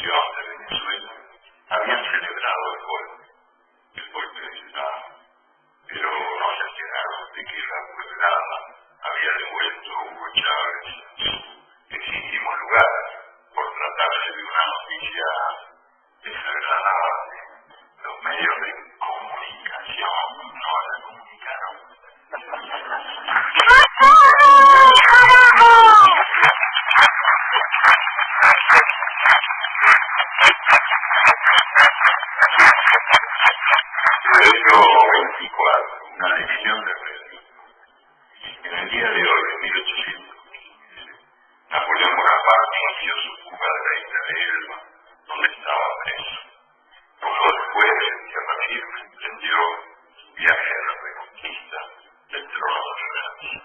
revolución de Venezuela habían celebrado el golpe de Estado, pero no se enteraron de que la pueblada había devuelto a Hugo Chávez su legítimo lugar por tratarse de una noticia desagradable. Los medios de comunicación no la comunicaron. Febrero 24, una lección de realismo. En el día de hoy, de 1815, Napoleón Bonaparte inició su fuga de la isla de Elba, donde estaba preso. Poco después, en tierra firme, emprendió su viaje a la reconquista del trono de Francia.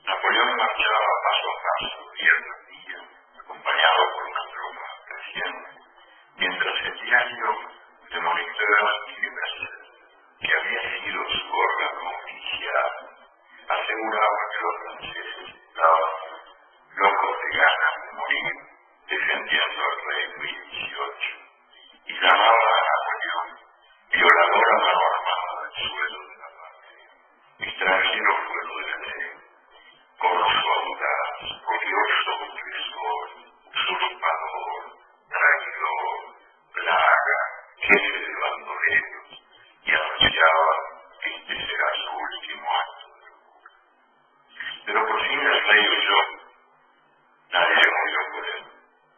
Napoleón marchaba paso a paso, día tras día, acompañado por una tropa creciente, mientras el diario Le Moniteur Universel, que había sido su órgano oficial, aseguraba que los franceses estaban locos de ganas de morir defendiendo al rey Luis XVIII y llamaba a Napoleón violador a mano armada del suelo de la patria, extranjero fuera de la ley, corso audaz, odioso opresor, usurpador, traidor, plaga, jefe de bandoleros, y anunciaba que este será su último acto de locura. Pero por fin el rey huyó. Nadie murió por él,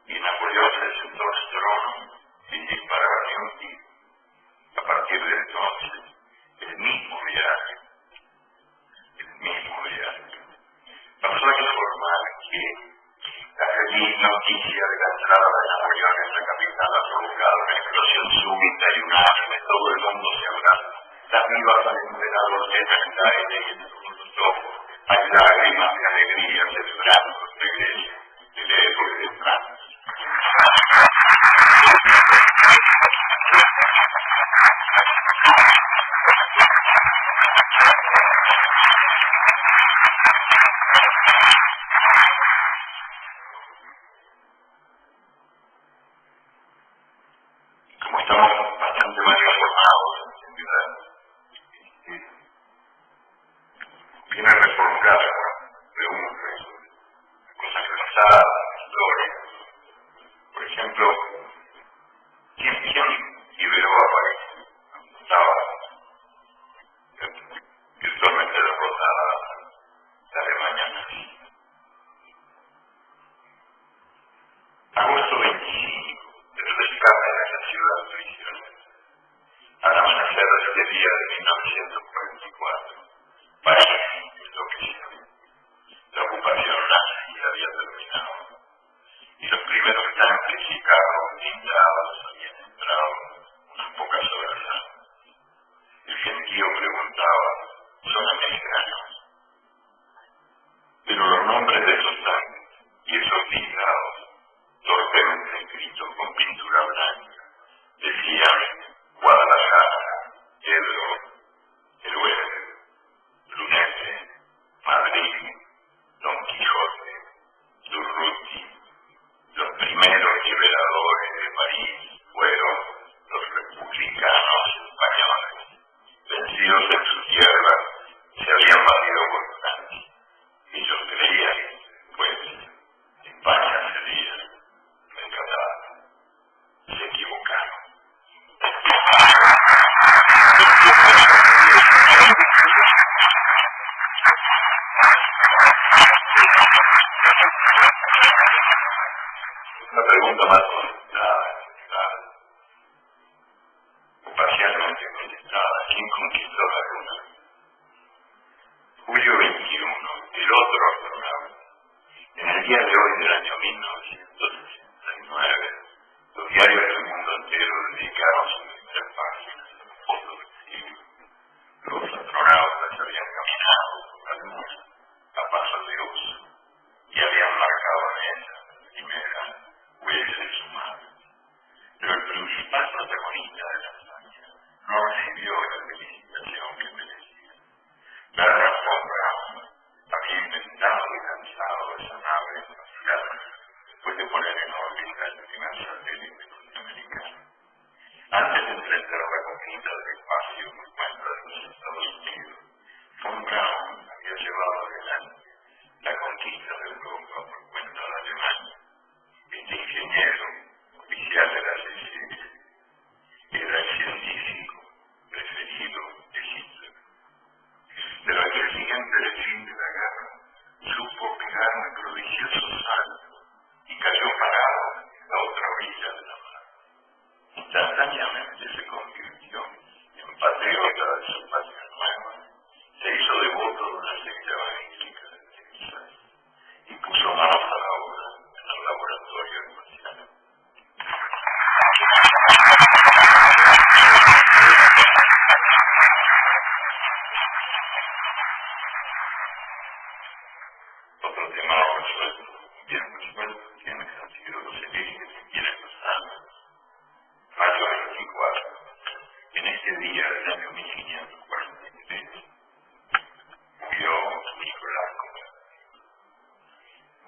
y Napoleón se sentó al trono sin disparar ni un tiro. A partir de entonces, el mismo viaje pasó a informar que la feliz noticia de la entrada de Napoleón en la capital ha provocado una explosión súbita y unánime. Todo el mundo se abraza. Las vivas al emperador llenan el aire y en todos los ojos hay lágrimas de alegría celebrando el regreso del héroe de Francia. Como estamos bastante mal informados en ciudad, viene a reformular preguntas, cosas pasadas, historias. Por ejemplo, ¿quién liberó a París? Estaba virtualmente derrotada la Alemania nazi. Agosto 25, el rescate de la ciudad prisionera. Al amanecer de este día de 1944, París enloqueció. La ocupación nazi había terminado, y los primeros tanques y carros blindados habían entrado unas pocas horas antes. El gentío preguntaba: ¿son americanos? Pero los nombres de esos tanques y esos blindados, torpemente escritos con pintura blanca, decían Guadalajara, Ebro, El Oeste, Brunete, Madrid, Don Quijote, Durruti. Los primeros liberadores de París fueron los republicanos españoles. Vencidos en su tierra, se habían valido por Francia. Ellos creían, pues, España sería rescatada. Se equivocaron. Una pregunta más contestada, o parcialmente contestada: ¿quién conquistó la luna? Julio 21, el otro astronauta. En el día de hoy del año 1969, los diarios del mundo entero dedicaron sus primeras páginas a las fotos del cielo. Los astronautas habían caminado por la luna a paso de oso y habían marcado en ella la primera huella de su mano. Pero el principal protagonista de la hazaña no recibió la felicitación que merecía. Werner von Braun había inventado y lanzado esa nave espacial después de poner en órbita el el primer satélite norteamericano. Antes de enfrentar la conquista del espacio por cuenta de los Estados Unidos, von Braun había llevado adelante la conquista de Europa por cuenta de Alemania. Este ingeniero, oficial de la SS, era el científico preferido de Hitler. Pero al día siguiente del fin de la guerra, supo pegar un prodigioso salto y cayó parado en la otra orilla de la mar. Instantáneamente se convirtió en patriota de su patria nueva, se hizo devoto de una secta evangélica de Texas y puso manos a la obra en el laboratorio espacial. Otro tema bien resuelto, quienes han sido los ejes en quienes los han. Mayo 24. En este día del año 1543, murió Nicolás Copérnico.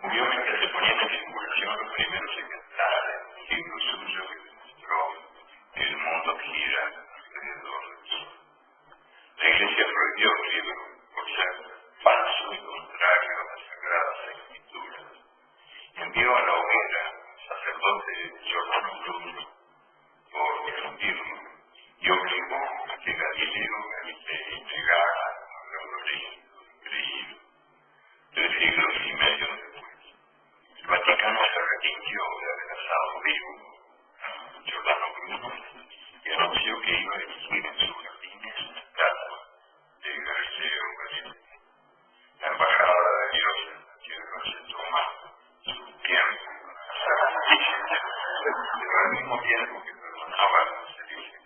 Murió mientras se ponían en circulación los primeros ejemplares de un libro suyo que demostró que el mundo gira alrededor del sol. La Iglesia prohibió el libro por ser falso y contrario a las Sagradas Escrituras. Envió a la hoguera al sacerdote Giordano Bruno por difundirlo y obligó a que Galileo Galilei negara lo creído. 3 siglos y medio después, el Vaticano se arrepintió de haber asado vivo a Giordano Bruno y anunció que iba a erigir en sus jardines una estatua de Galileo Galilei. La embajada de Dios en la tierra se toma su tiempo para hacer justicia, pero al mismo tiempo que perdonaba los heridos,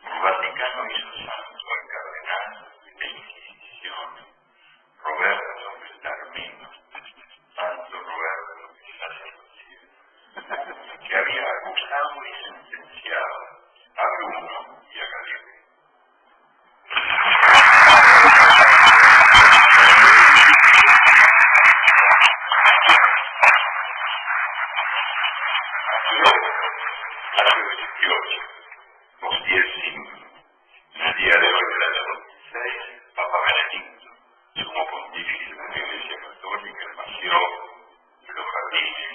el Vaticano hizo santo al cardenal de la Inquisición, Roberto Bellarmino, Santo Roberto Bellarmino, que había acusado y sentenciado a Bruno y a Galileo. Mayo 28, los 10 siglos. En el día de hoy del año 2006, Papa Benedicto, sumo pontífice de la Iglesia Católica, nació en los jardines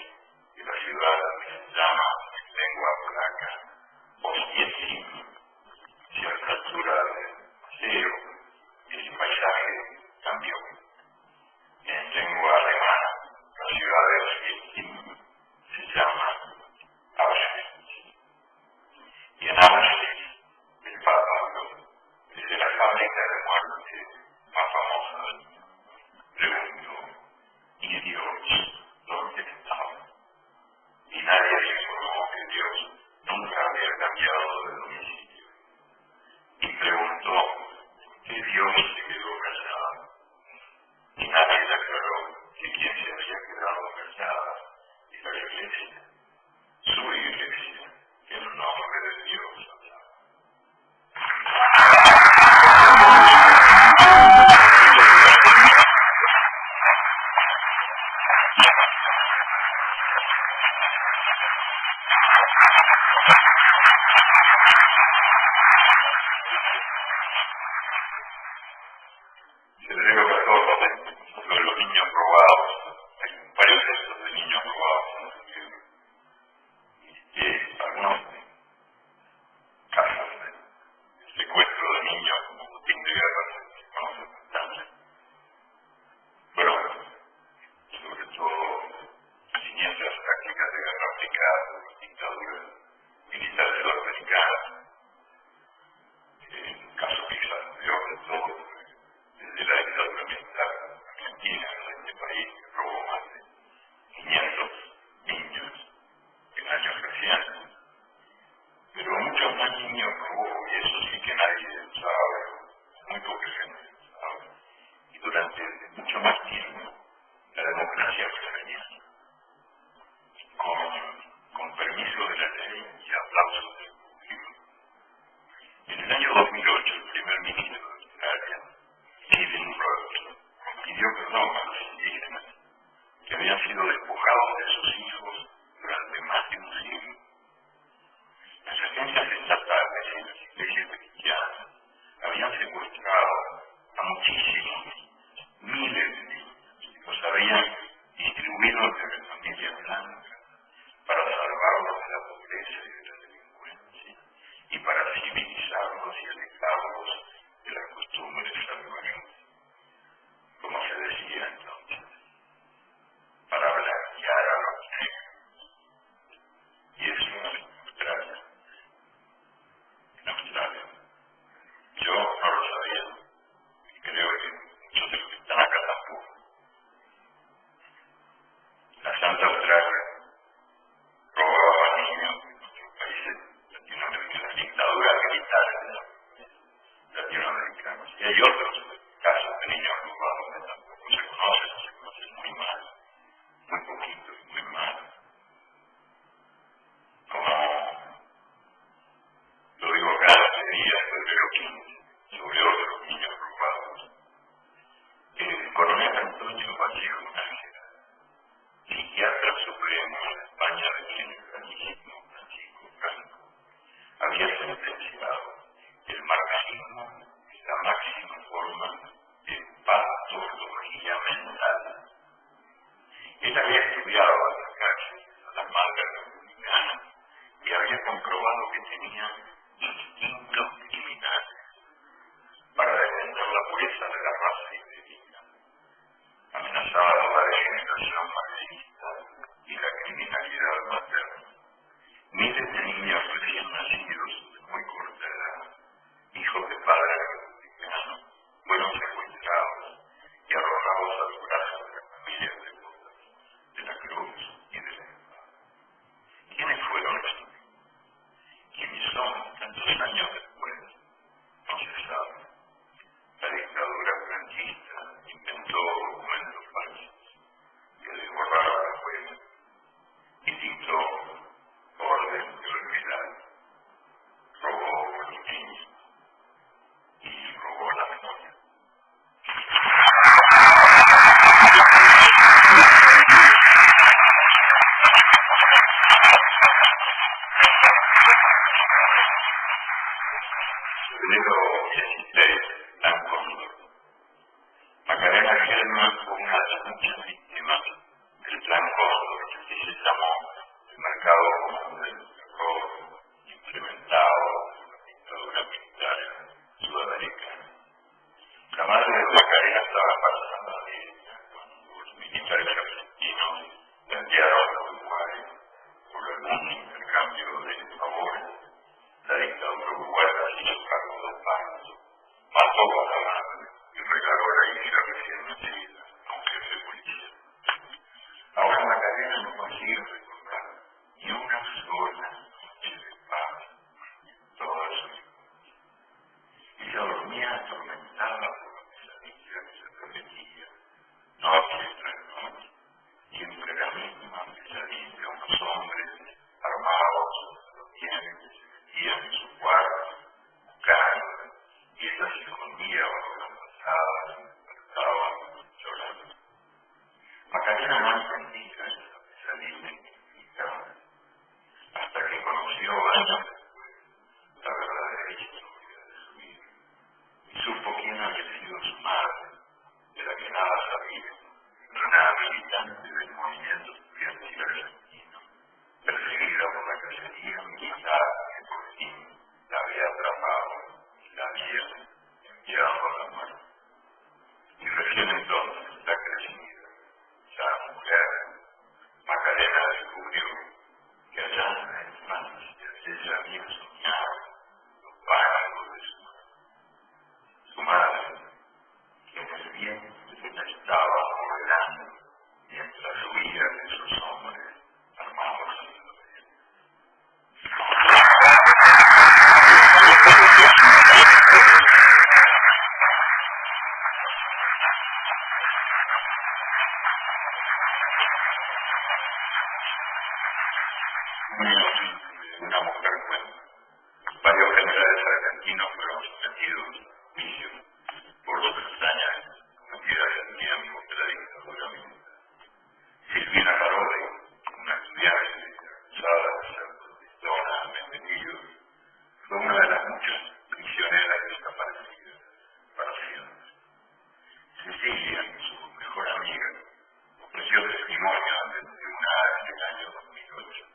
de la ciudad que se llama en lengua polaca Ostiepcim. A cierta altura del paseo, el paisaje cambió. En lengua alemana, la ciudad de Ostiepcim se llama Auschwitz. Y en Auschwitz, el Papa habló desde la fábrica de muerte más famosa del mundo. Preguntó, ¿y Dios dónde estaba? Y nadie le informó que Dios nunca había cambiado de domicilio. Y preguntó, ¿qué Dios se quedó callado? Y nadie le aclaró que quien se había quedado callada era la Iglesia, su Iglesia, que en nombre de Dios hablaba. Federico Cardoso, sobre los niños robados, hay varios textos de niños robados en el libro, y algunos casos de secuestro de niños como botín de guerra se conocen bastante. Bueno, sobre todo siniestras prácticas de guerra aplicadas por las dictaduras militares sudamericanas, en caso quizás peor de todo, desde la dictadura militar argentina en este país, que robó más de 500 niños en años recientes. Pero muchos más niños robó, y eso sí que nadie sabe, muy poca gente sabe. Y durante mucho más tiempo, la democracia femenina, con permiso de la ley y aplausos del público, sacarlos de la pobreza y de la delincuencia, y para civilizarlos y alejarlos de las costumbres salvajes, como se decía entonces, para blanquear a los negros. Y eso en Australia. En Australia. Yo no lo sabía. Creo que muchos de los que están acá tampoco. La Santa Australia robaba a niños en otros países latinoamericanos, dictaduras militares latinoamericanas. Y hay otros casos de niños robados que tampoco se conocen muy mal, muy poquito y muy mal. Como lo digo cada día, febrero 15, sobre otros niños robados. El coronel Antonio Vallejo Nájera, psiquiatra supremo en la España de generalísimo Francisco Franco, había sentenciado el marxismo es la máxima forma de patología mental. Él había estudiado a las cárceles, a las madres republicanas, y había comprobado que tenían instintos criminales para defender la pureza de la raza ibérica. Amenazaba la degeneración marxista y la criminalidad materna. Miles de niños recién nacidos de muy corta edad, hijos de padres republicanos, fueron secuestrados y arrojados a los brazos de las familias devotas de la cruz y de la espada. ¿Quiénes fueron estos? ¿Quiénes son tantos años después? No se sabe. La dictadura franquista inventó documentos falsos que desborraron la huella y dictó orden de olvidar. Robó a los niños y robó la memoria. Febrero 16, San Cóndor. Macarena Gelman fue una de las muchas víctimas del Plan Cóndor, que así se llamó el mercado común del terror implementado por la dictadura militar sudamericana. La madre de Macarena estaba embarazada de ella cuando los militares argentinos la enviaron a Uruguay por algún intercambio de favores. La dictadura uruguaya se hizo cargo del parto, mató a la madre y regaló a la hija recién nacida a un jefe de policía. Ahora Macarena no consigue recordar ni una sola noche de paz. Todo eso. Ella dormía atormentada por la pesadilla que se repetía, noche tras noche, siempre la misma pesadilla, unos hombres armados hasta los dientes, en su cuarto, buscando, y ella se escondía bajo las pasadas, despertaba llorando. Macarena no entendía esa pesadilla que significaba, hasta que conoció años después la verdadera historia de su vida, y supo quién había sido su madre, de la que nada sabía, una militante del movimiento estudiantil argentino, perseguida por la cacería militar que por fin la había atrapado y la había enviado a la muerte. Y recién entonces, la crecida, ya mujer, Macarena descubrió que allá en la infancia ella había soñado los pájaros de su madre. Su madre, que en el vientre la estaba ordenando mientras huía de esos hombres armados en la pared. Una mujer cuenta. Varios generales argentinos fueron sometidos a juicio por las extrañas cometidas en tiempos de la dictadura militar. Silvina Parodi, una estudiante acusada de ser protestona Mendelido, fue una de las muchas prisioneras desaparecidas para siempre. Cecilia, su mejor amiga, ofreció testimonio ante el tribunal en el año 2008.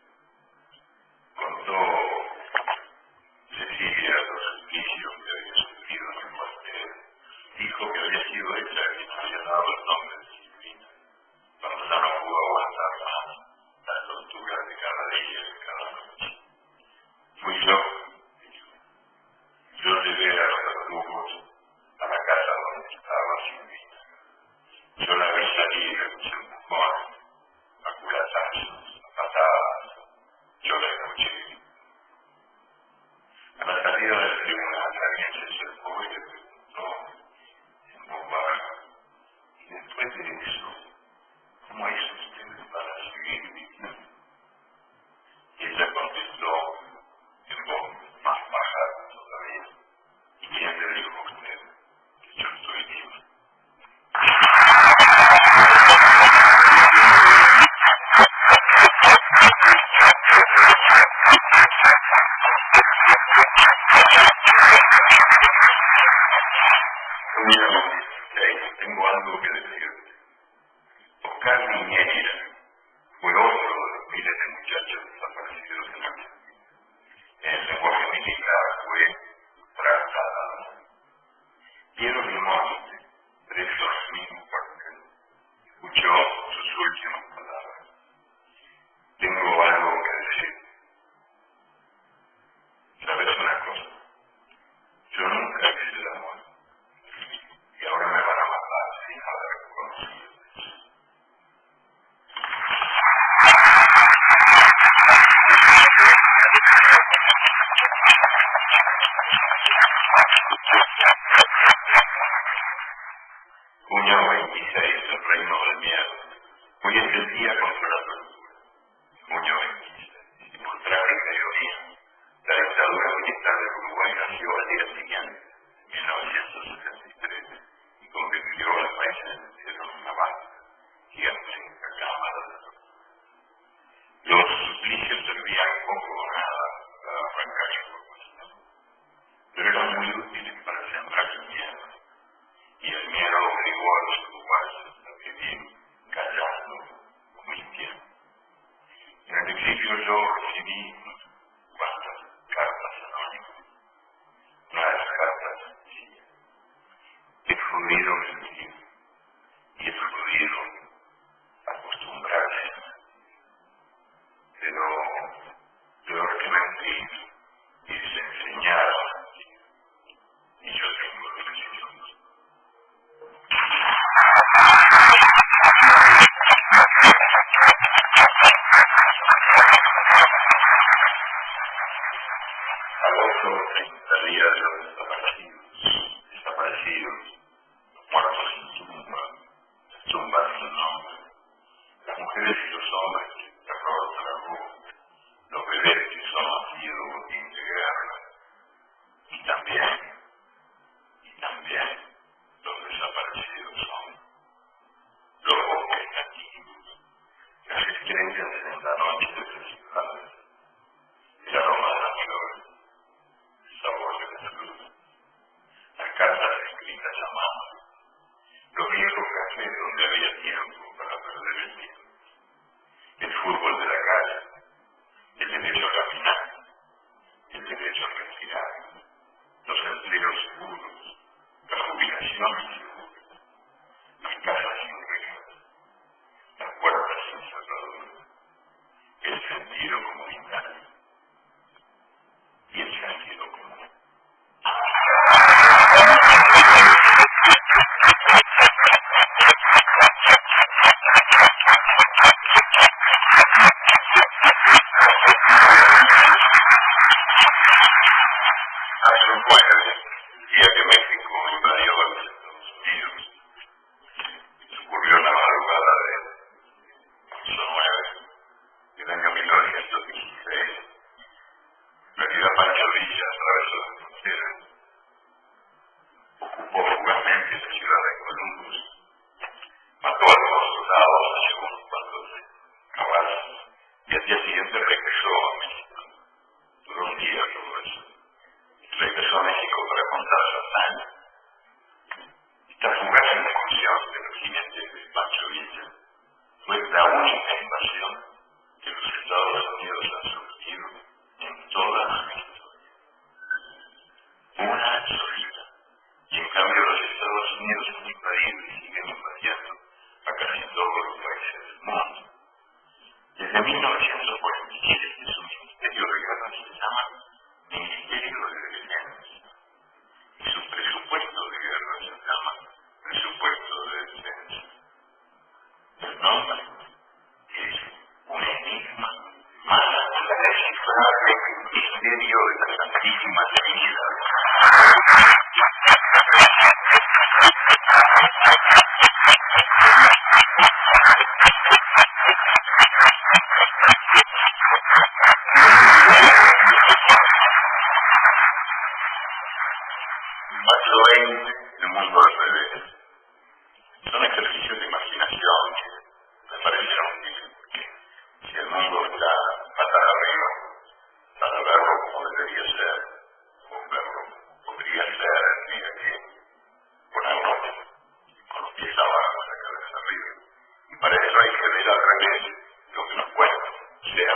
hecho yo recibí cuantas cartas anónimas. Una de las cartas decía: es jodido mentir y es jodido acostumbrarse, pero peor que mentir es enseñar a mentir, y yo tengo decisiones. Agosto 30 días de los desaparecidos, los muertos sin tumba, las tumbas sin nombre, las mujeres y los hombres que el terror tragó, los bebés que son nacidos botín de guerra, y también los desaparecidos son los bosques nativos, las estrellas en la noche de las ciudades, el aroma de las flores, el sabor de la fruta, las cartas escritas a mano, los viejos cafés donde había tiempo para perder el tiempo, el fútbol de la calle, el derecho a caminar, el derecho a respirar, los empleos seguros, la jubilación segura, las casas sin rejas, las puertas sin cerradura, el sentido comunitario y el sentido común. Hace un buen día que México invadió a los Estados Unidos, ocurrió la madrugada de marzo 9 del año 1916. En realidad Pancho Villa atravesó la frontera, ocupó fugazmente la ciudad de Columbus, mató a los soldados, se llevó unos cuantos de caballos y al día siguiente regresó a México. Duró un día todo eso. Regresó a México para contar su hazaña. Esta fugaz incursión de los jinetes de Pancho Villa fue la única invasión que los Estados Unidos han sufrido en toda la historia. Una solita. Y en cambio los Estados Unidos han invadido y siguen invadiendo a casi todos los países del mundo. Desde 1947 su Ministerio de Guerra se llama Ministerio de Defensa y su presupuesto de guerra se llama Presupuesto de Defensa. El nombre es un enigma más indescifrable que el misterio de la Santísima Trinidad. Paso 20, el mundo al revés. Son ejercicios de imaginación que me parecieron útiles, porque si el mundo está patas arriba, para verlo como debería ser, o verlo podría ser el día que ponerlo con los pies abajo, la cabeza arriba. Y para eso hay que ver al revés lo que nos cuentan, o sea,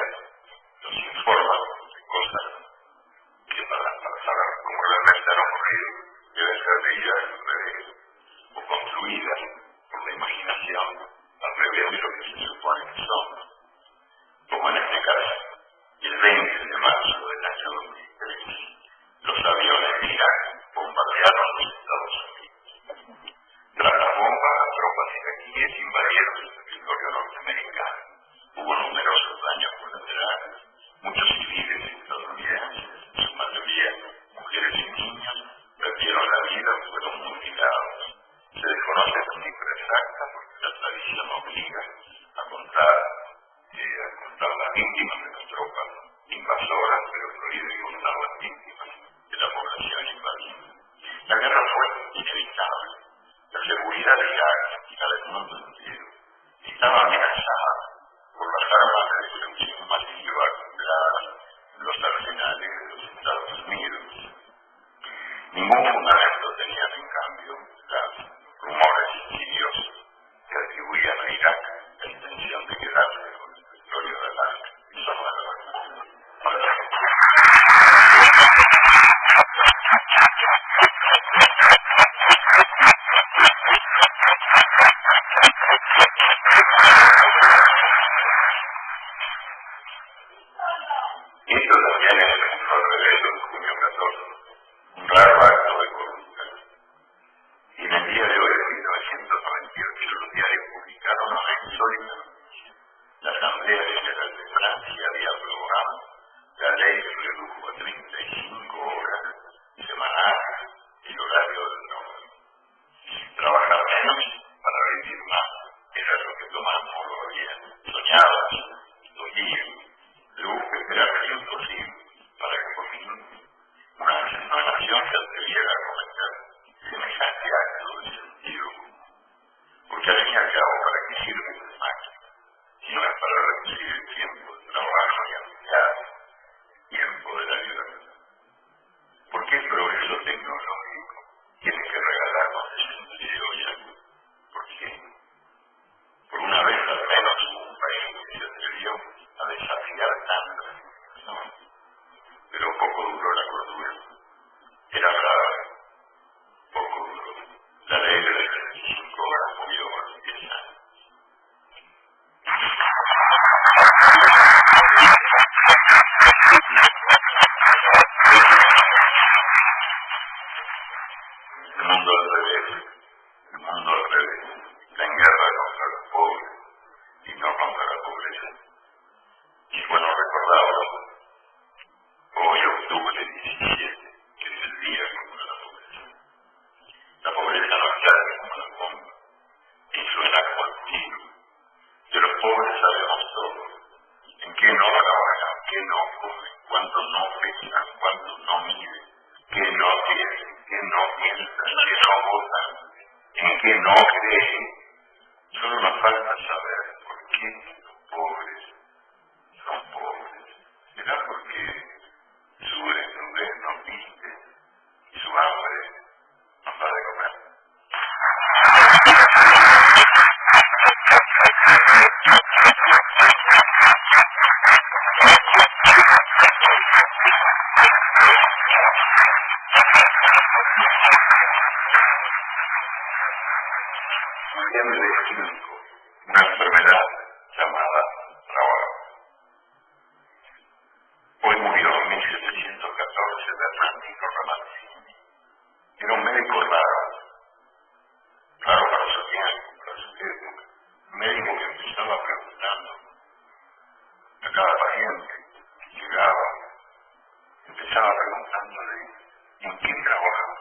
nos informan de cosas que para saber cómo realmente han ocurrido deben ser leídas al revés o construidas por la imaginación al revés de lo que se supone que son. Como en este caso, el 20 de marzo del año 2003, los aviones de Irak bombardearon los Estados Unidos. Tras la bomba, las tropas iraquíes invadieron el territorio norteamericano. Hubo numerosos daños colaterales. Muchos civiles estadounidenses, en su mayoría mujeres y niños, perdieron la vida o fueron mutilados. Se desconoce la cifra exacta porque la tradición obliga a contar las víctimas de las tropas invasoras, pero prohíbe contar las víctimas de la población invadida. La guerra fue inevitable. La seguridad de Irak y la del mundo entero estaba amenazada por las armas de destrucción masiva acumuladas en los arsenales de los Estados Unidos. Ningún fundamento tenían, en cambio, los rumores insidiosos que atribuían a Irak la intención de quedarse con el territorio de Alaska y zona de un raro acto de corrupción. Y en el día de hoy, en 1998, los diarios publicaron una insólita noticia. La Asamblea General de Francia había aprobado la ley que redujo a 35 horas semanales el horario del trabajo. Trabajar menos para vivir más era lo que Tomás Moro había soñado los días. Luego era imposible para que por una nación se atreviera a cometer semejante acto de sentido común. Porque al fin y al cabo, ¿para qué sirve la máquina? Si no es para reducir el tiempo de trabajo y ampliar el tiempo de la libertad. ¿Por qué el progreso tecnológico tiene que regalarnos desempleo y salud? ¿Por qué? Por una vez al menos hubo un país que se atrevió a desafiar tanta situación. Pero poco duró la cordura. Era grave. Poco duró. La ley de las 35 horas murió a los 10 años. El mundo al revés. El mundo al revés. Está en guerra contra los pobres y no contra la pobreza. Y bueno, recordarlo. Hoy, octubre 17, que es el día contra la pobreza. La pobreza no está como la bomba, ni suena como el tiro. De los pobres sabemos todo. En qué no trabajan, qué no comen, cuánto no pesan, cuánto no miden, qué no tienen, qué no piensan, qué no votan, en qué no creen. Solo nos falta saber por qué los pobres son pobres. ¿Será porque su desnudez nos viste y su hambre nos da de comer? Noviembre 5, una enfermedad llamada trabajo. Hoy murió en 1714 Bernardino Ramazzini. Era un médico raro para su tiempo, para su época. Un médico que empezaba preguntando a cada paciente que llegaba, empezaba preguntándole en qué trabaja.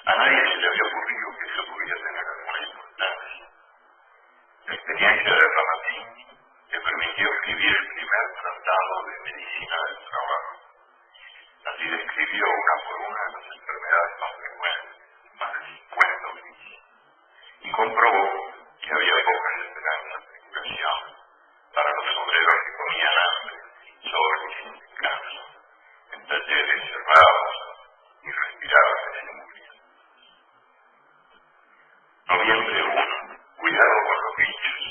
A nadie se le había ocurrido que eso podía tener alguna importancia. La experiencia de Ramazzini le permitió escribir el primer tratado de medicina del trabajo. Así describió una por una de las enfermedades más frecuentes, más de 50 oficios, y comprobó que había pocas esperanzas de curación para los obreros que comían hambre, sol y sin descanso, en talleres cerrados y respirables sin morir. Noviembre 1. Cuidado con los bichos.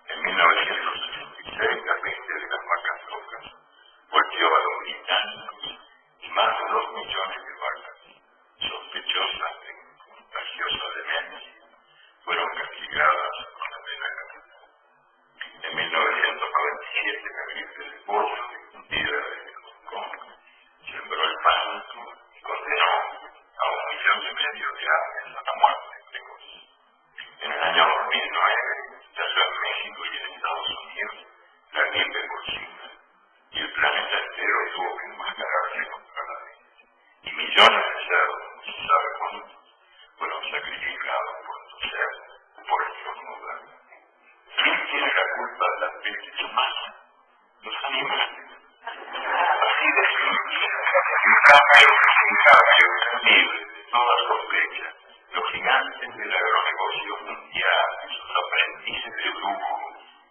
En 1966, la peste de las vacas locas volvió a los británicos y más de 2 millones de vacas sospechosas de contagiosa demencia fueron castigadas con la pena capital. En 1997, la gripe del pollo difundida desde Hong Kong sembró el pánico y condenó a 1,5 millones de aves a la muerte precoz. En el año 2009, estalló en México y en Estados Unidos la gripe porcina, y el planeta entero tuvo que enmascararse contra la peste. Y millones de cerdos, no se sabe cuántos, fueron sacrificados por toser o por estornudar. ¿Quién tiene la culpa de la peste humana? Los animales. Así de simple, sin cambio, libre de toda sospecha, los gigantes del agronegocio mundial, sus aprendices de lujo,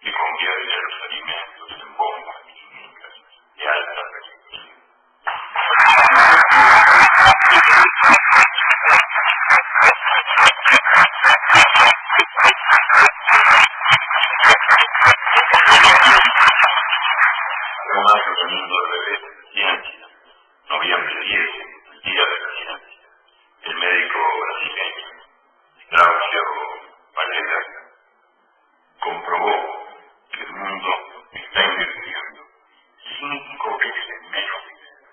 que convierten los alimentos en bombas químicas de alta peligrosidad. Además, el mundo al revés de ciencia. Noviembre 10, el Día de la Ciencia. El médico brasileño Glaucio Varela comprobó que el mundo está invirtiendo 5 veces menos dinero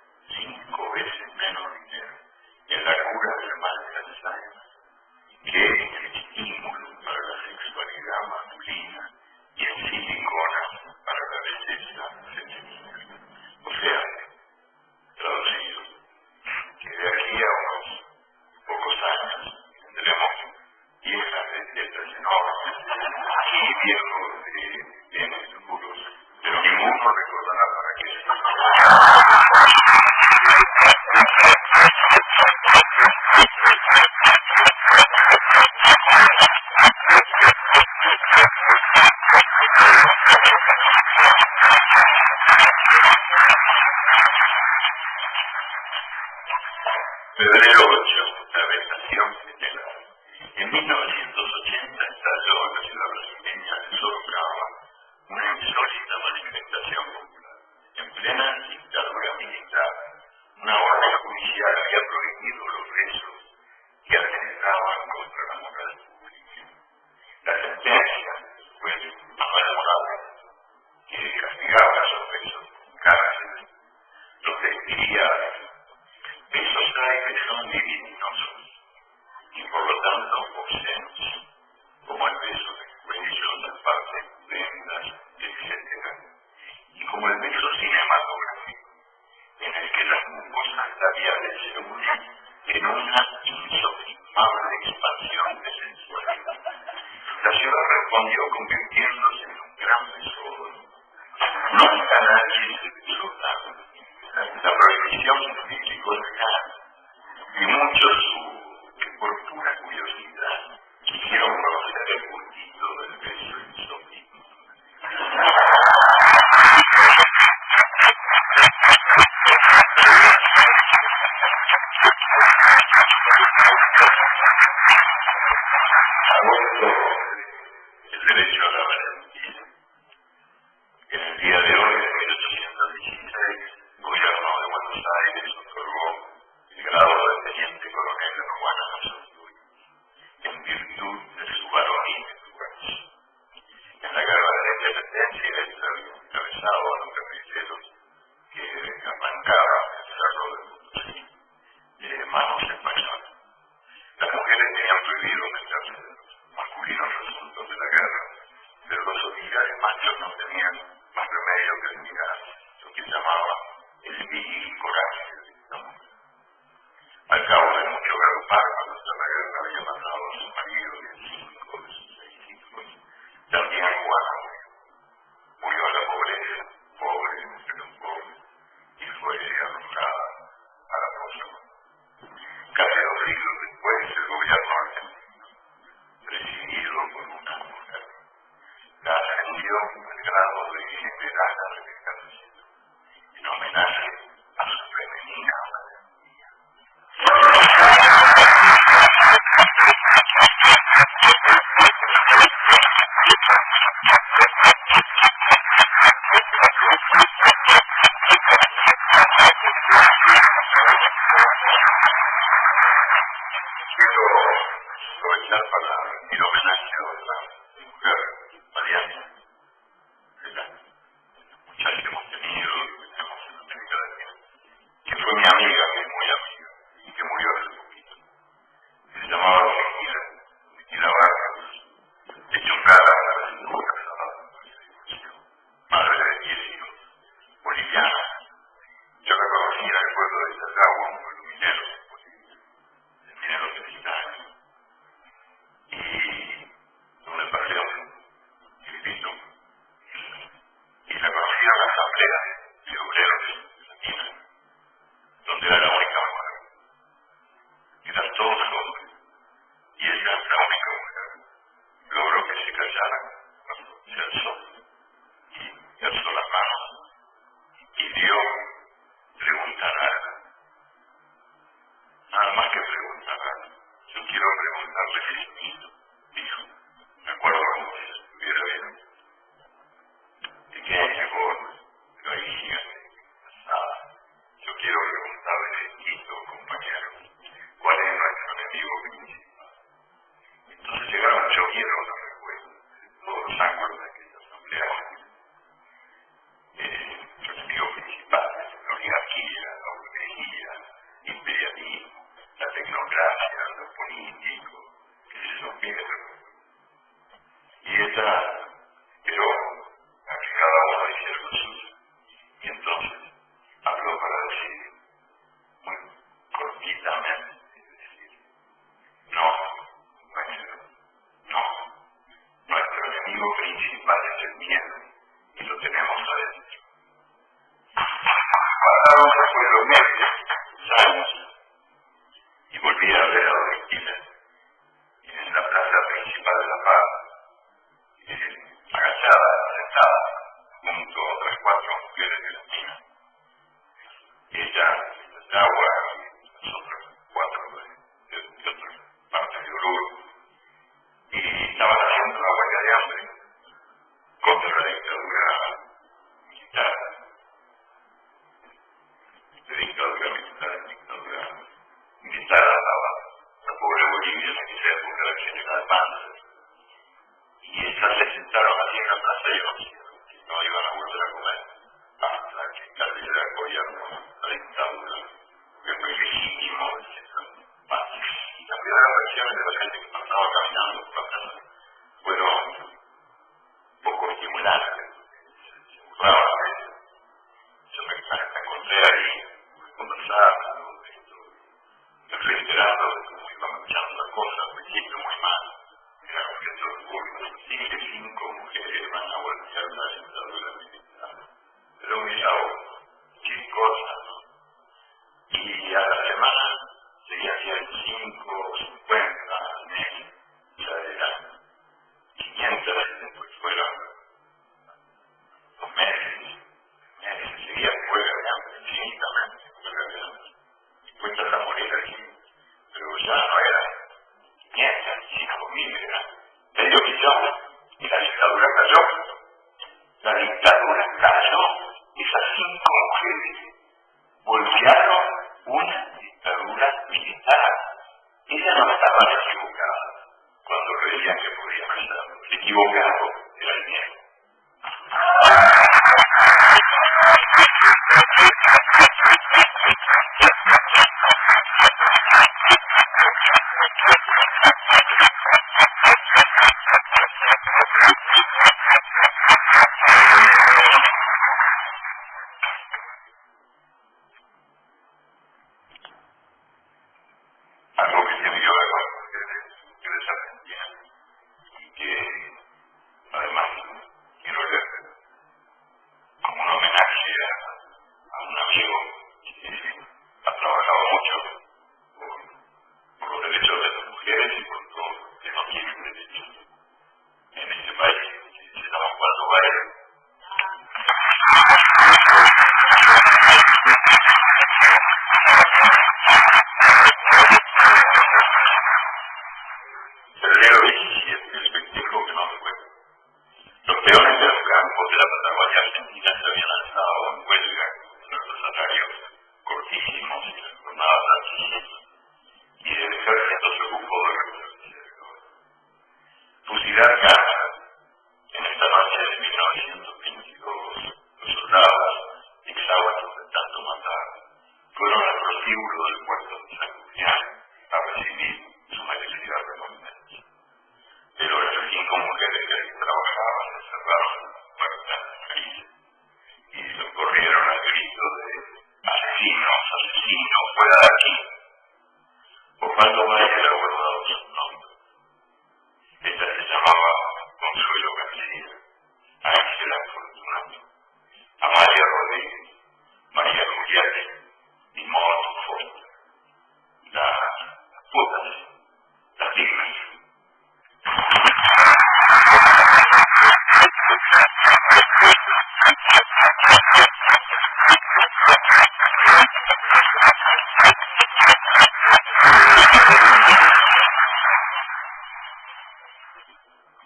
había de Seúl en una insofismable expansión de sensualidad. La ciudad respondió convirtiéndose en un gran tesoro. Nunca nadie se pensó tanto. La prohibición significó el cara, y muchos que por pura curiosidad quisieron conocer el gustito del beso insólito. Agosto, el derecho a la valentía. En el día de hoy, de 1816, el gobierno de Buenos Aires otorgó el grado de teniente coronel a Juana Mazurduy, en virtud de su varonil educación. En la guerra de la independencia, él había encabezado a los guerrilleros que arrancaban el cerro de Potosí de manos españolas. Las mujeres tenían prohibido meterse en los masculinos asuntos de la guerra, pero los oficiales machos no tenían más remedio que admirar lo que llamaban el viril coraje de esta mujer. Al cabo de mucho galopar, cuando hasta la guerra había matado a su marido y a 5 de sus 6 hijos, también Juana murió. Murió a la pobreza, pobre entre los pobres, y fue arrojada a la fosa. Casi 2 siglos después, el gobierno argentino, presidido por una mujer, la ascendió al grado de general del ejército, en homenaje a su femenina valentía. Quiero aprovechar para rendir homenaje a otra mujer, Mariana, de la muchacha que hemos tenido y que tenemos en América Latina, que fue mi amiga, que es muy amiga, y que murió hace poquito. Se llamaba Domitila Barrios, hechungada a la cintura, madre de 10 hijos, boliviana. Yo la conocí en el pueblo de Chacagua, un pueblo minero, el minero trinitario, y donde pasé un chiquitito, y la conocí en la asamblea de obreros de la mina, donde era la única mujer. Eran todos hombres, y ella, la única mujer, logró que se callaran cuando se alzó, y alzó las manos, y dio preguntar algo. Nada más que preguntar algo. Yo quiero preguntarle si es lindo, dijo. Me acuerdo como si estuviera bien. Pequeña, gorda, pero ahí gigante, casada. Yo quiero preguntarle, lindo compañero, ¿cuál es nuestro enemigo principal? Entonces llegaron choquieros los recuerdos de todos los ángulos de aquella asamblea. Su enemigo principal, la oligarquía, la burguesía, imperialismo, la tecnocracia, lo político, que se los pierden. Y ella esperó a que cada uno hiciera lo suyo. Y entonces habló para decir, muy cortitamente, no, nuestro enemigo principal es el miedo, y lo tenemos adentro. Pasaron después de los meses, años, y volví a ver a Domitila en la plaza principal de La Paz, agachada, sentada, junto a otras 4 mujeres de la mina. Ella, de agua, y las otras 4 de otras partes de Uruguay, y estaban haciendo la huelga de hambre contra la dictadura militar. Militar andaba la pobre Bolivia en aquella época del general Banzer, y estas se sentaron así en la plaza y anunciaron que no iban a volver a comer hasta que cayera el gobierno, la dictadura, porque es muy legítimo Banzer. Y las primeras reacciones de la gente que pasaba caminando por la plaza fueron poco estimulantes, se burlaban de eso. Yo me encontré ahí, conversar, a un amigo que ha trabajado mucho por los derechos de las mujeres y por todo lo que no tienen derechos en este país, que se llama Osvaldo Baer. Febrero 17, el festejo que no me fue. Los peones de los campos de la Patagonia Argentina se habían lanzado en huelga contra los salarios cortísimos y las jornadas larguísimas, y el ejército se ocupó de reproceder. Fusilar Gana, en esta noche de 1922, los soldados, exhaustos de tanto matar, fueron al prostíbulo del puerto de San Julián a recibir su merecida recompensa. Pero las 5 mujeres que trabajaban encerraron en las puertas de París y socorrieron al grito de asesinos, asesinos, fuera de aquí. Osvaldo Baer ha guardado su nombre. Ella se llamaba Consuelo García, Ángela Fortunato, Amalia Rodríguez, María Juliana y Maud Foster. Las putas, las dignas.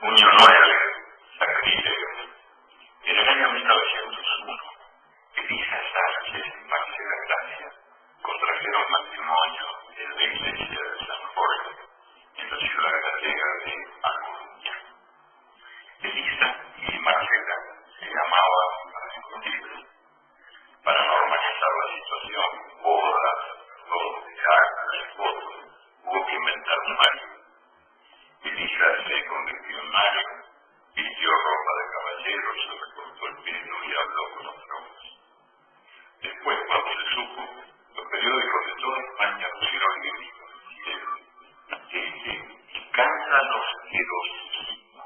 Junio 9, sacrílego. En el año 1901, Elisa Sánchez y Marcela Gracia contrajeron matrimonio en la iglesia de San Jorge, en la ciudad gallega de A Coruña. Elisa y Marcela se amaban para escondidas. Para normalizar la situación, bodas, fotos de actas, fotos, hubo que inventar un marido. Elisa se convirtió en madre, vistió ropa de caballero, se recortó el pelo y habló con otra voz. Después, cuando se supo, los periódicos de toda España pusieron grito al cielo. Escándalo asquerosísimo.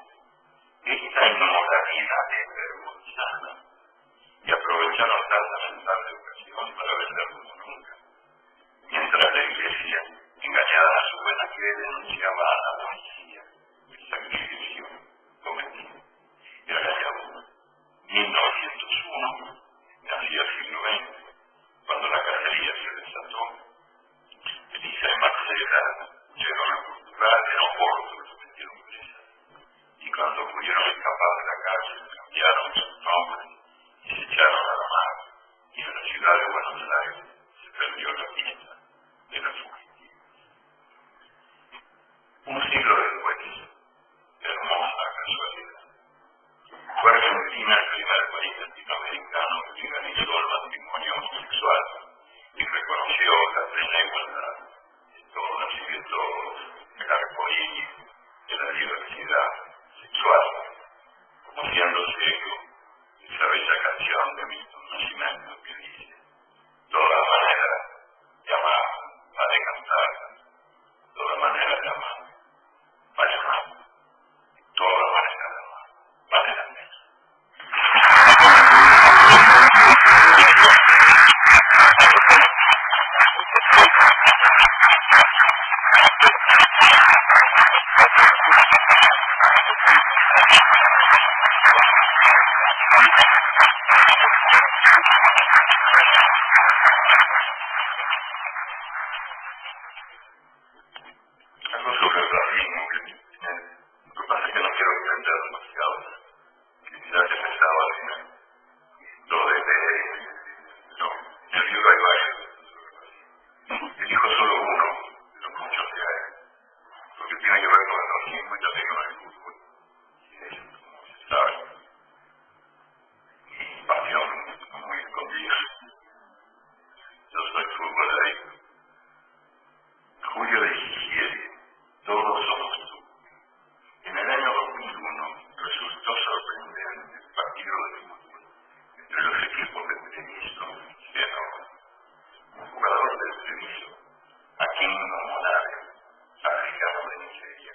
Esta inmoralidad es vergonzosa. Y aprovecharon tal lamentable ocasión para vender como nunca. Mientras la iglesia, engañada a su buena fe, denunciaba a la policía el sacrificio cometido. Era el año 1901, nacía el siglo XX, cuando la cacería se desató. Elisa y Marcela llegaron a Portugal, en Oporto los metieron presas. Y cuando pudieron escapar de la cárcel, cambiaron sus nombres y se echaron a la mar. Y en la ciudad de Buenos Aires se perdió la pista de la fugitiva. Un siglo después, hermosa casualidad, fue Argentina el primer país latinoamericano que legalizó el matrimonio homosexual y reconoció la plena igualdad de todas y de todos, el arcoíris de la diversidad sexual, como siéndose eco esa bella canción de Milton Nascimento que dice: toda manera de amar vale cantar, toda manera de amar vale amar, toda manera de amar vale la pena. Algo sobre el racismo que lo que pasa es que no quiero extender demasiado, que ya se pensaba al final. Lo en el libro hay varios. Elijo solo uno de los muchos que hay, porque tiene que ver con el racismo y también con el fútbol. Es, como se sabe, mi pasión muy escondida. Yo soy futbolero. Julio 17, todos somos tú. En el año 2001 resultó sorprendente el partido de fútbol entre los equipos de Treviso y Génova. Un jugador del Treviso, Aquino Morales, africano de Nigeria,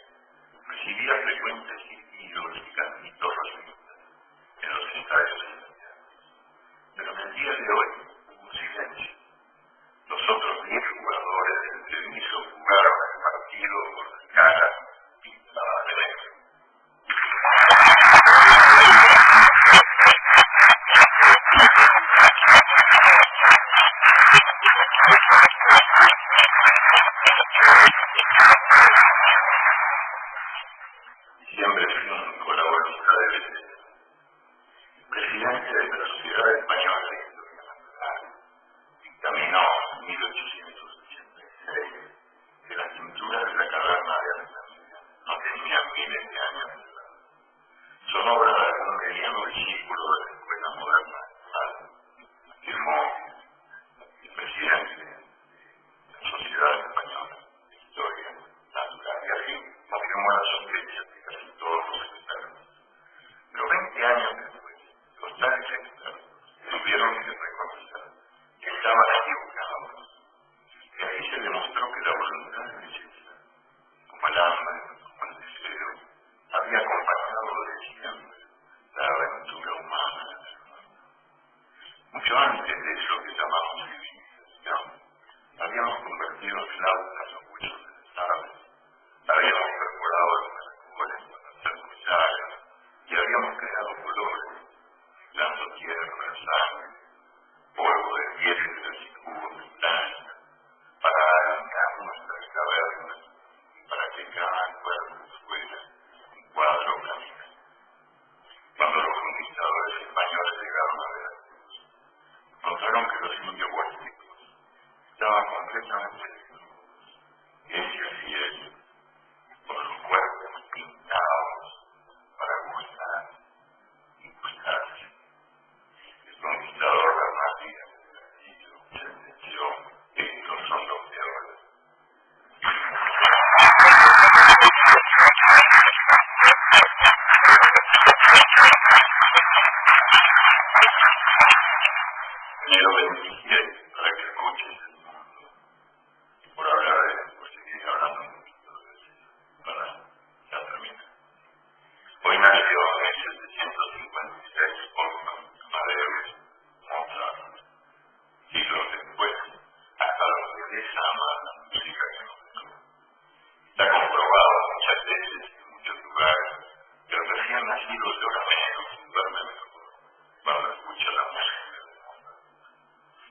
recibía frecuentes silbidos y cantitos racistas en los estadios italianos. Pero en el día de hoy, un silencio. Los otros 10 jugadores del televiso jugaron el partido con las caras pintadas de negro. Diciembre 5, la voluntad de Belén. Presidente de la Sociedad Española de Historia Natural, dictaminó en 1886 que la cintura de la caverna de Alejandría no tenía miles de años de edad. Son obras de un mediano discípulo de la escuela moderna afirmó el presidente de la Sociedad Española de Historia Natural, y así afirmó la sospecha de casi todos los expertos. Pero 20 años después, los tales expertos tuvieron que reconocer que estaban equivocados. Y así se demostró que la voluntad de belleza, como el hambre, como el deseo, había acompañado de siempre la aventura humana. Mucho antes de eso que llamamos civilización, habíamos convertido en flautas los huesos de las aves, habíamos perforado los mejores para hacer collares, y habíamos creado colores, dando tierra, sangre, polvo de piedras y cubos de playa, para alargar nuestras cavernas, para que cada cuerpo fuera un cuadro camino. Cuando los conquistadores españoles llegaron a Veracruz, notaron que los indios huastecos estaban completamente desnudos, y ellos y ellos, con sus cuerpos pintados para gustar y gustarse. El conquistador Bernal Díaz sentenció: estos son los peores. Enero 27, para que escuches el mundo. Por hablar de esto, seguiré hablando un poquito de eso. Para ya terminar. Hoy nació en 1756 Wolfgang Amadeus Mozart. Siglos después, hasta la nobleza ama la música que nos tocó. Está comprobado muchas veces en muchos lugares que el recién nacido llora menos y duerme mejor cuando escucha la música de Mozart.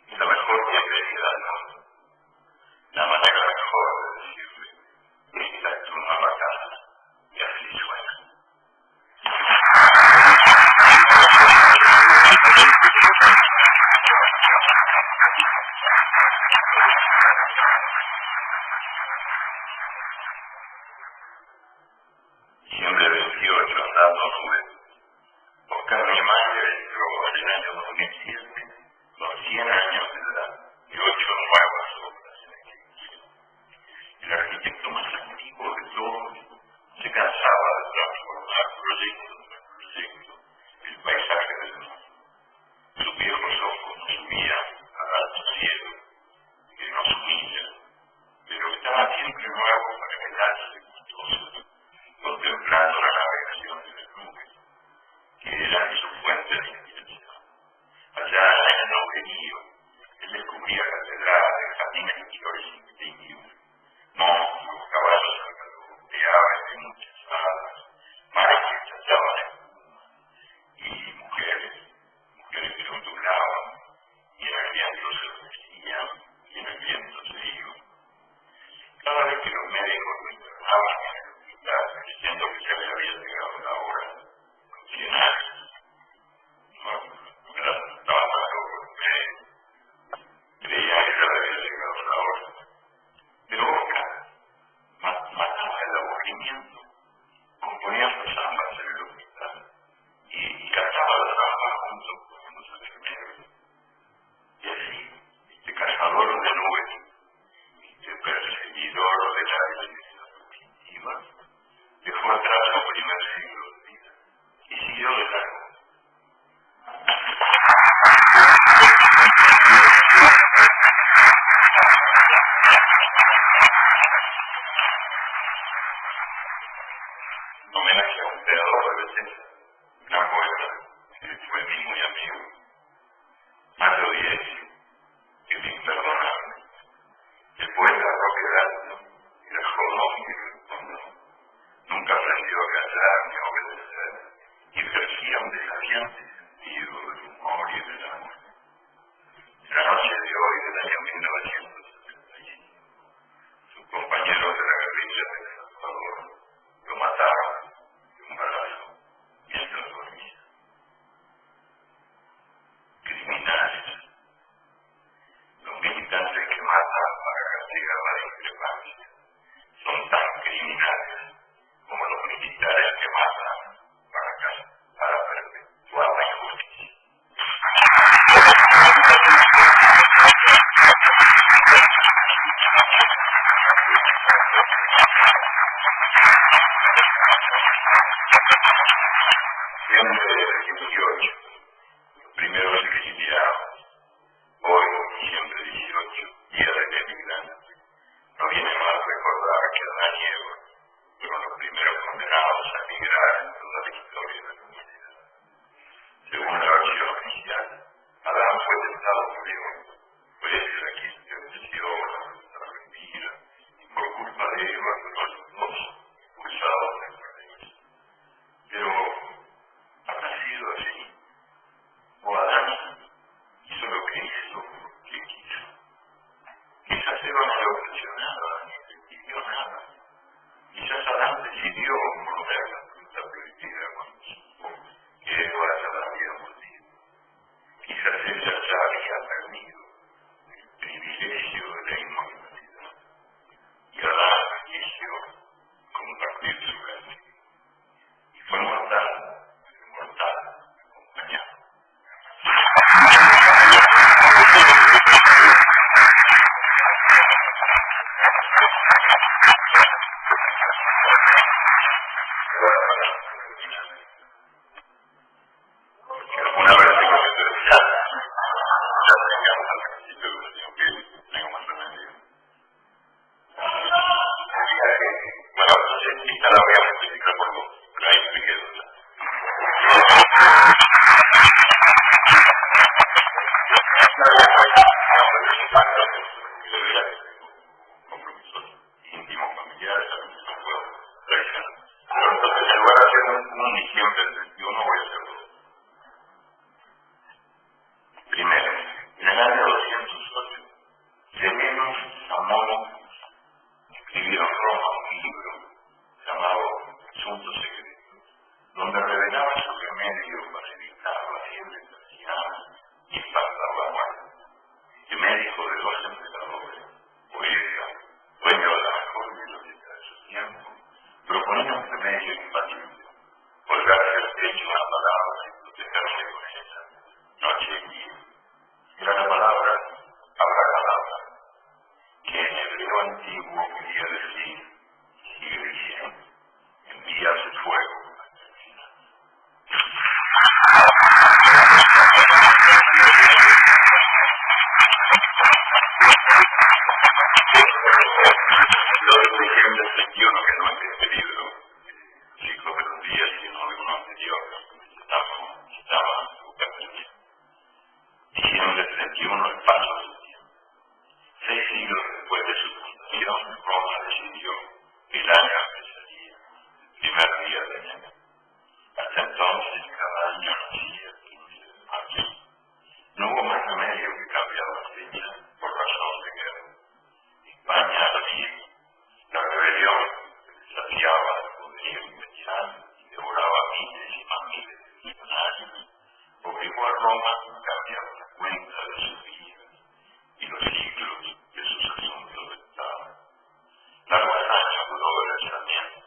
Es la mejor bienvenida al mundo. La manera mejor de decirle: esta es tu nueva casa, y así suena. Diciembre 28, andando nubes. Oscar Niemeyer entró en el año 2007 con 100 años de edad y 8 nuevas obras en ejecución. El arquitecto más antiguo de todos se cansaba de transformar proyecto tras proyecto el paisaje del mundo. Sus viejos ojos no subían al alto cielo, que nos humilla, pero estaba siempre nuevo para quedarse gustoso, contemplando la navegación de las nubes, que eran su fuente de inspiración. Allá en el Neuquén, él descubría catedrales, jardines de flores increíbles, monstruos, caballos salvadores, de aves de muchas alas, mares que chachaban espuma, y mujeres que ondulaban, y en el viento se refresquían, y en el viento se iban. Cada vez que los médicos lo internaban en el hospital, diciendo que ya le había llegado la hora, con 100 años, estaba más loco el médico, creía que ya le había llegado la hora. Pero Oscar mataba el aburrimiento, componía sus zambas en el hospital y cantaba la zamba junto con los enfermeros. Y así, este cazador de nubes, este perseguidor de la belleza subjetiva, dejó atrás su primer siglo de vida y siguió de largo. Homenaje a un creador de belleza, gran poeta, que fue mi muy amigo. Más de audiencia, que es imperdonable. El poeta Roque Dalton era jodón, nunca aprendió a callar ni a obedecer, y ejercía un desafiante sentido del humor y del amor. En la noche de hoy del año 1975, sus compañeros de la guerrilla de El Salvador lo mataron de un balazo mientras dormía. Criminales. Los militantes que matan para castigar la discrepancia son tan criminales como los militares que matan para perpetuar la injusticia. Siempre del 18, los primeros exiliados, hoy siempre 18, día del emigrante. No viene mal recordar que Adán y Eva fueron los primeros condenados a emigrar en toda la historia de la humanidad. Según la versión oficial, Adán fue tentado por Dios, fue él a quien le ofreció la mentira, y por culpa de Eva fueron los dos expulsados del paraíso. Pero habrá sido así, o Adán hizo lo que hizo porque quiso. Quizás Eva no lo presionaba ni le pidió nada. Quizás Adán decidió comer la fruta prohibida cuando supo que Eva ya la había mordido. Quizás ella ya había perdido el privilegio de la inmortalidad. Y Adán eligió compartir su castigo. Y fue mortal, pero mortal, acompañado. Una vez tengo que terminar, ya tengamos al principio de la que tengo más remedio. Bueno, esta la voy a multiplicar por dos, pero ahí me quedo. Compromisos íntimos, familiares, a veces no puedo traicionar. Pero entonces, en lugar de hacer un diciembre del 21, voy a hacer dos. Primero, en el año 208, Severus Samonius escribió en Roma un libro llamado Asuntos Secretos, donde revelaba su remedio para evitar la fiebre terciana y espantar la muerte. El médico de los emperadores, poeta, dueño de la mejor biblioteca de su tiempo, proponía un remedio infalible: colgarse al pecho una palabra y protegerse con ella, noche y día. Era la palabra abracadabra, que en hebreo antiguo quería decir, sigue diciendo, envía su fuego hasta el final. Los diciembre 21, que no es este libro, ciclo de los días, sino de uno anterior, se llama Eucaristía. Diciembre 31, el paso del tiempo. 6 siglos después de su fundación, Roma decidió que el año empezaría el primer día del año. Hasta entonces, cada año nacía el 15 de marzo. No hubo más remedio que cambiar la fecha por razón de guerra. España ardía. La rebelión desafiaba el poderío imperial y devoraba miles y más miles de millonarios. Obligó a Roma a cambiar la cuenta de sus vidas y los ciclos de sus asuntos de Estado. Largos años duró el alzamiento,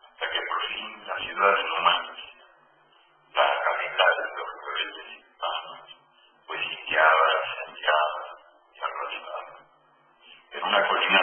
hasta que por fin la ciudad de Numancia, la capital de los rebeldes hispanos, fue sitiada, incendiada y arrasada. En una colina